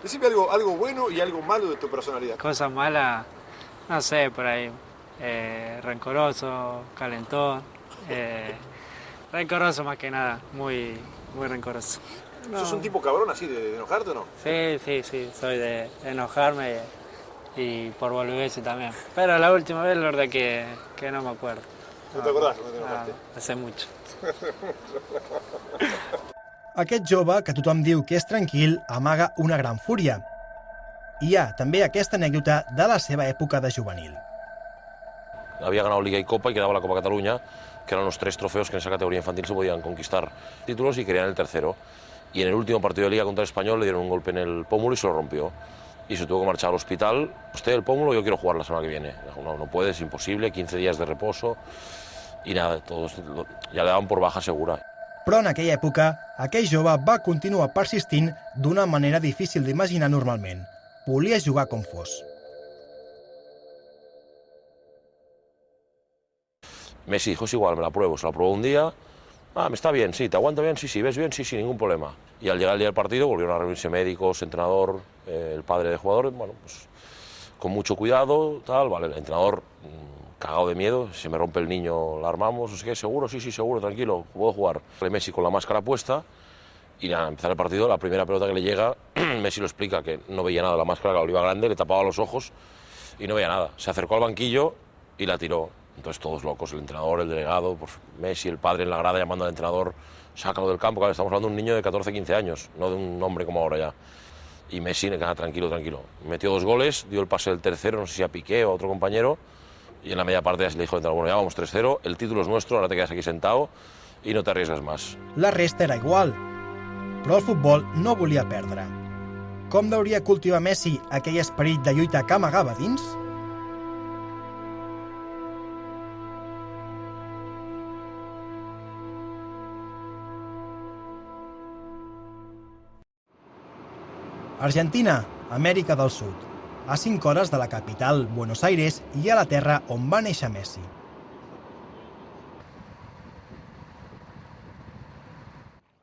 Decime algo bueno y algo malo de tu personalidad. Cosas malas, no sé, por ahí. Rencoroso, calentón. Rencoroso más que nada, muy rencoroso. No. ¿Sos un tipo cabrón así de enojarte o no? Sí, soy de enojarme y por boludeces también. Pero la última vez la verdad que no me acuerdo. ¿No te acordás cuando te enojaste? Hace mucho. Aquest jove, que tothom diu que és tranquil, amaga una gran fúria. I hi ha també aquesta anècdota de la seva època de juvenil. Había ganado Liga y Copa y quedaba la Copa Cataluña, que eran los 3 trofeos que en esa categoría infantil se podían conquistar títulos y querían el tercero. Y en el último partido de Liga contra el Español le dieron un golpe en el pómulo y se lo rompió. Y se tuvo que marchar al hospital. Usted, el pómulo, yo quiero jugar la semana que viene. Dijo, no puede, es imposible, 15 días de reposo. Y nada, todos ya le daban por baja segura. Però en aquella època, aquell jove va continuar persistint d'una manera difícil d'imaginar normalment. Volia jugar com fos. Messi dijo, es igual, me la pruebo. Se la probó un día. Me está bien, sí, ¿te aguanta bien? Sí, ¿ves bien? Sí, ningún problema. Y al llegar el día del partido volvieron a reunirse médicos, entrenador, el padre de jugadores, bueno, pues con mucho cuidado, tal, vale, el entrenador cagado de miedo, si me rompe el niño la armamos, no sé qué, seguro, sí, seguro, tranquilo, puedo jugar. Messi con la máscara puesta y nada, empezar el partido, la primera pelota que le llega, Messi lo explica, que no veía nada, la máscara, la oliva grande, le tapaba los ojos y no veía nada. Se acercó al banquillo y la tiró. Entonces todos locos, el entrenador, el delegado, pues Messi, el padre en la grada llamando al entrenador, sácalo del campo, claro, estamos hablando de un niño de 14, 15 años, no de un hombre como ahora ya. Y Messi, tranquilo. Metió 2 goles, dio el pase del tercero, no sé si a Piqué o a otro compañero, y en la media parte ya se le dijo al entrenador, bueno, ya vamos 3-0, el título es nuestro, ahora te quedas aquí sentado y no te arriesgues más. La resta era igual, però el futbol no volia perdre. Com deuria cultivar Messi aquell esperit de lluita que amagava dins? Argentina, Amèrica del Sud, a 5 hores de la capital, Buenos Aires, i a la terra on va néixer Messi.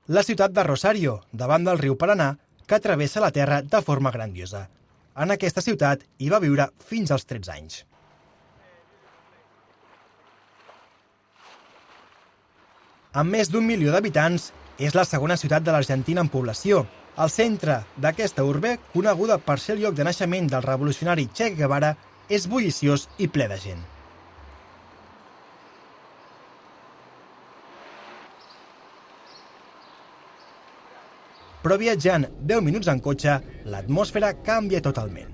La ciutat de Rosario, davant del riu Paranà, que travessa la terra de forma grandiosa. En aquesta ciutat hi va viure fins als 13 anys. Amb més d'1 milió d'habitants, és la segona ciutat de l'Argentina en població. El centre d'aquesta urbe, coneguda per ser el lloc de naixement del revolucionari Che Guevara, és bulliciós i ple de gent. Però viatjant 10 minuts en cotxe, l'atmosfera canvia totalment.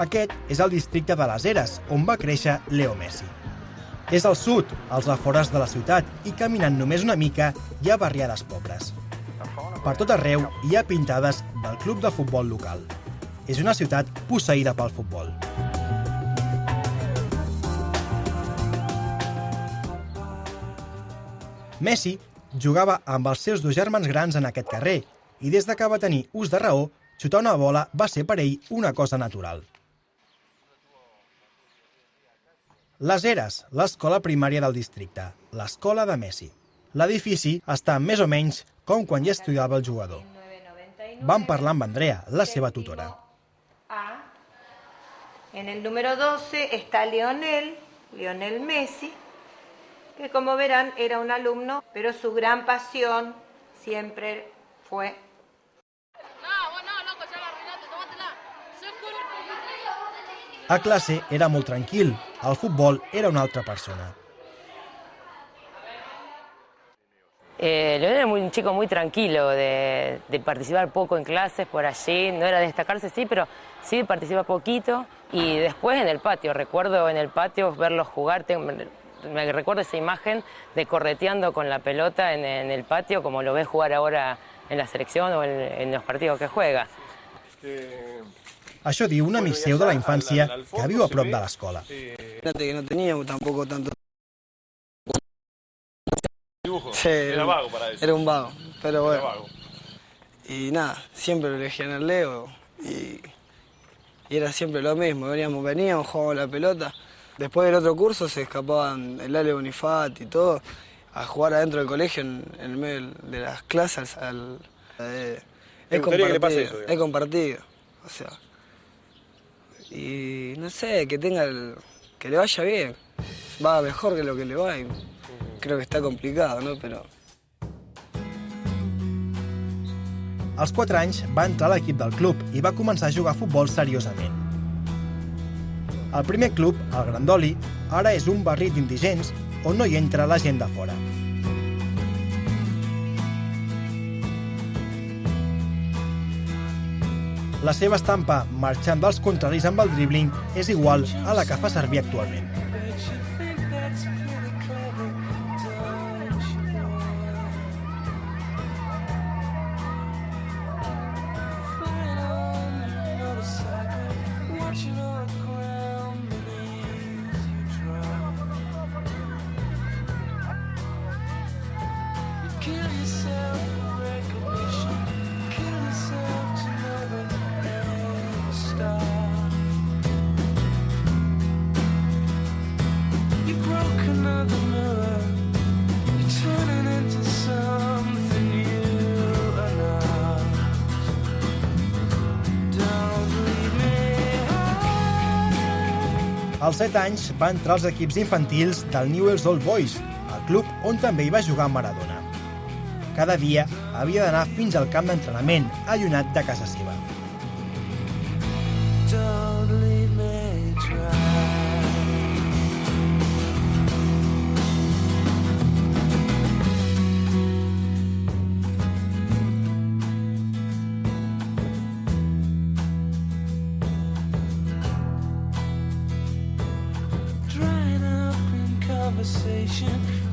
Aquest és el districte de les Heres, on va créixer Leo Messi. És al sud, als afores de la ciutat, i caminant només una mica hi ha barriades pobres. Per tot arreu hi ha pintades del club de futbol local. És una ciutat posseïda pel futbol. Messi jugava amb els seus 2 germans grans en aquest carrer i des que va tenir ús de raó, xutar una bola va ser per ell una cosa natural. Les Heres, l'escola primària del districte, l'escola de Messi. L'edifici està més o menys com quan hi estudiava el jugador. Vam parlar amb Andrea, la seva tutora. En el número 12 está Lionel Messi, que como verán era un alumno, pero su gran pasión siempre fue... A classe era molt tranquil, al futbol era una altra persona. Leonel era un chico muy tranquilo, de participar poco en clases por allí, no era de destacarse, sí, pero sí de participar poquito. Y después en el patio, recuerdo en el patio verlos jugar, me recuerdo esa imagen de correteando con la pelota en el patio, como lo ves jugar ahora en la selección o en los partidos que juega. Això diu un amic seu de la infància que viu a prop de l'escola. Fíjate que no teníamos tampoco tanto... Dibujo. Sí, Era vago para eso. Era un vago, pero bueno. Y nada, siempre lo elegían al Leo y era siempre lo mismo. Veníamos, jugábamos la pelota. Después del otro curso se escapaban el Ale Bonifat y todo a jugar adentro del colegio en el medio de las clases. ¿Te gustaría que le pase eso, digamos? Es compartido, o sea. Y no sé, que le vaya bien. Va mejor que lo que le va y creo que está complicado, ¿no? Pero... Als 4 anys va entrar a l'equip del club i va començar a jugar a futbol seriosament. El primer club, el Grandoli, ara és un barri d'indigents on no hi entra la gent de fora. La seva estampa, marxant dels contraris amb el dribbling, és igual a la que fa servir actualment. Als 7 anys va entrar als equips infantils del Newell's Old Boys, el club on també hi va jugar Maradona. Cada dia havia d'anar fins al camp d'entrenament, allunyat de casa seva.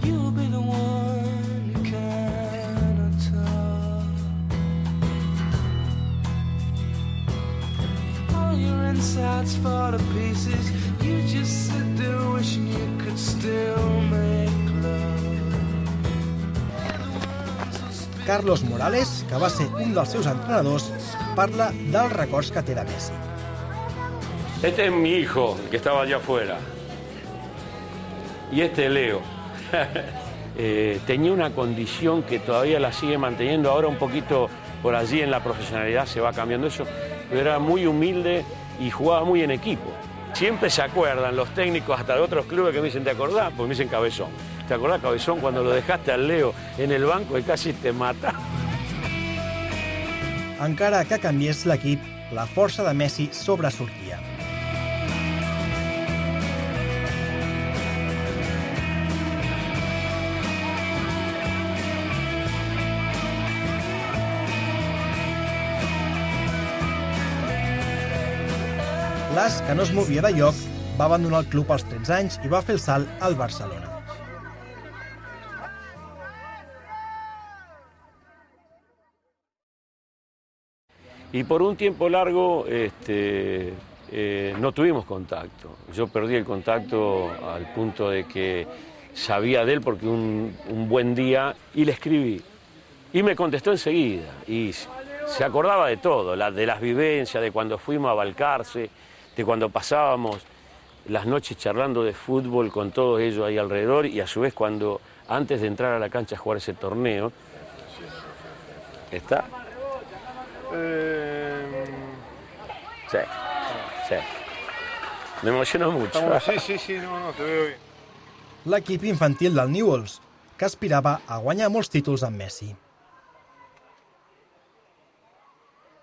You'll be the one who cannot talk. All your insides fall to pieces. You just sit there wishing you could still make love. Carlos Morales, que va ser un dels seus entrenadors, parla dels records que té de Messi. Este es mi hijo, que estaba allá afuera. Y este es Leo. Tenía una condición que todavía la sigue manteniendo, ahora un poquito por allí en la profesionalidad se va cambiando eso, pero era muy humilde y jugaba muy en equipo. Siempre se acuerdan los técnicos hasta de otros clubes que me dicen, ¿te acordás? Pues me dicen Cabezón. ¿Te acordás, Cabezón, cuando lo dejaste al Leo en el banco y casi te mata? Encara que canviés l'equip, la força de Messi sobresortia. L'as, que no es movia de lloc, va abandonar el club als 13 anys i va fer el salt al Barcelona. Y por un tiempo largo no tuvimos contacto. Yo perdí el contacto al punto de que sabía de él porque un buen día y le escribí. Y me contestó enseguida y se acordaba de todo, de las vivencias, de cuando fuimos a Balcarce, de cuando pasábamos las noches charlando de fútbol con todos ellos ahí alrededor y a su vez cuando antes de entrar a la cancha a jugar ese torneo. ¿Está? Sí, sí. Me emocionó mucho. Sí, no, te veo bien. L'equip infantil del Newell's, que aspirava a guanyar molts títols amb Messi.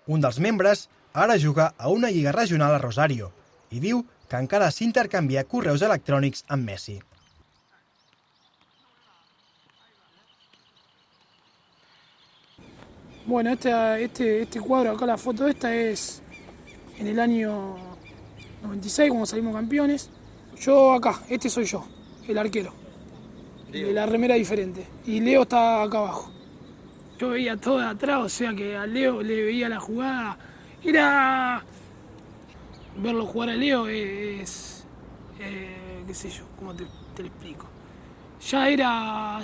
Un dels membres ara juga a una lliga regional a Rosario i diu que encara s'intercanvia correus electrònics amb Messi. Bueno, este cuadro acá, la foto esta es en el año 96 cuando salimos campeones. Yo acá, este soy yo, el arquero, de la remera diferente. Y Leo está acá abajo. Yo veía todo de atrás, o sea que a Leo le veía la jugada. Era... Verlo jugar a Leo es... qué sé yo, ¿cómo te lo explico? Ya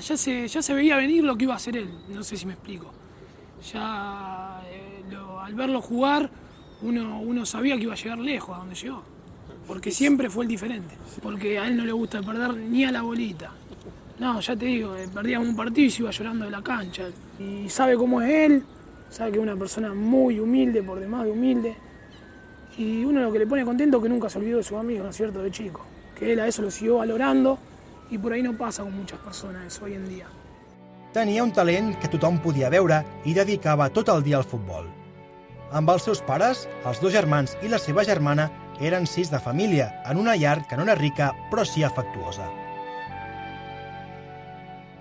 se veía venir lo que iba a hacer él, no sé si me explico. Ya al verlo jugar, uno sabía que iba a llegar lejos a donde llegó. Porque siempre fue el diferente. Porque a él no le gusta perder ni a la bolita. No, ya te digo, perdíamos un partido y se iba llorando de la cancha. Y sabe cómo es él, sabe que es una persona muy humilde, por demás de humilde. Y uno lo que le pone contento es que nunca se olvidó de sus amigos, ¿no es cierto?, de chico. Que él a eso lo siguió valorando y por ahí no passa con muchas persones eso hoy en dia. Tenia un talent que tothom podia veure i dedicava tot el dia al futbol. Amb els seus pares, els 2 germans i la seva germana eren 6 de família, en una llar que no era rica, però sí afectuosa.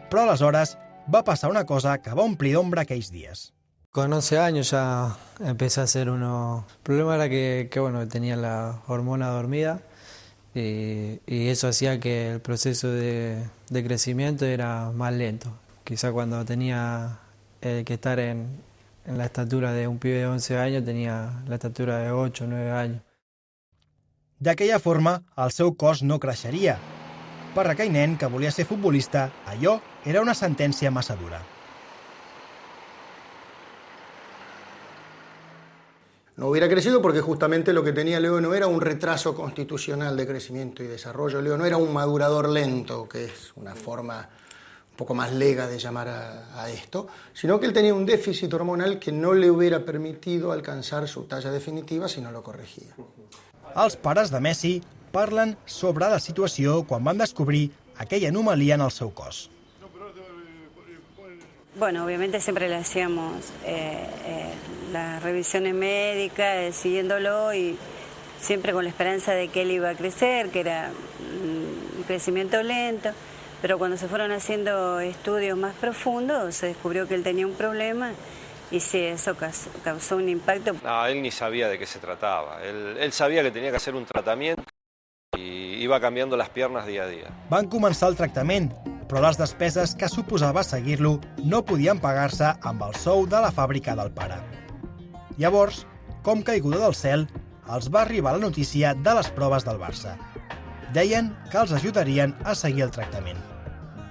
Però aleshores va passar una cosa que va omplir d'ombra aquells dies. Con 11 años ya empecé a hacer unos... El problema era que bueno, tenía la hormona dormida y eso hacía que el proceso de crecimiento era más lento. Quizá cuando tenía que estar en la estatura de un pibe de 11 años, tenía la estatura de 8 o 9 años. D'aquella forma, el seu cos no creixeria. Per aquell nen que volia ser futbolista, allò era una sentència massa dura. No hubiera crecido porque justamente lo que tenía Leo no era un retraso constitucional de crecimiento y desarrollo. Leo no era un madurador lento, que es una forma un poco más lega de llamar a esto, sino que él tenía un déficit hormonal que no le hubiera permitido alcanzar su talla definitiva si no lo corregía. Els pares de Messi parlen sobre la situació quan van descobrir aquella anomalia en el seu cos. Bueno, obviamente siempre le hacíamos las revisiones médicas, siguiéndolo y siempre con la esperanza de que él iba a crecer, que era un crecimiento lento, pero cuando se fueron haciendo estudios más profundos se descubrió que él tenía un problema y sí, eso causó un impacto. No, él ni sabía de qué se trataba, él sabía que tenía que hacer un tratamiento y iba cambiando las piernas día a día. Van començar el tractament, però les despeses que suposava seguir-lo no podien pagar-se amb el sou de la fàbrica del pare. Llavors, com caiguda del cel, els va arribar la notícia de les proves del Barça. Deien que els ajudarien a seguir el tractament.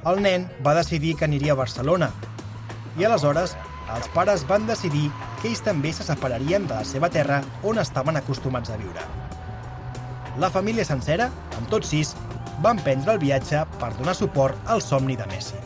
El nen va decidir que aniria a Barcelona i aleshores els pares van decidir que ells també se separarien de la seva terra on estaven acostumats a viure. La família sencera, amb tots 6, van prendre el viatge per donar suport al somni de Messi.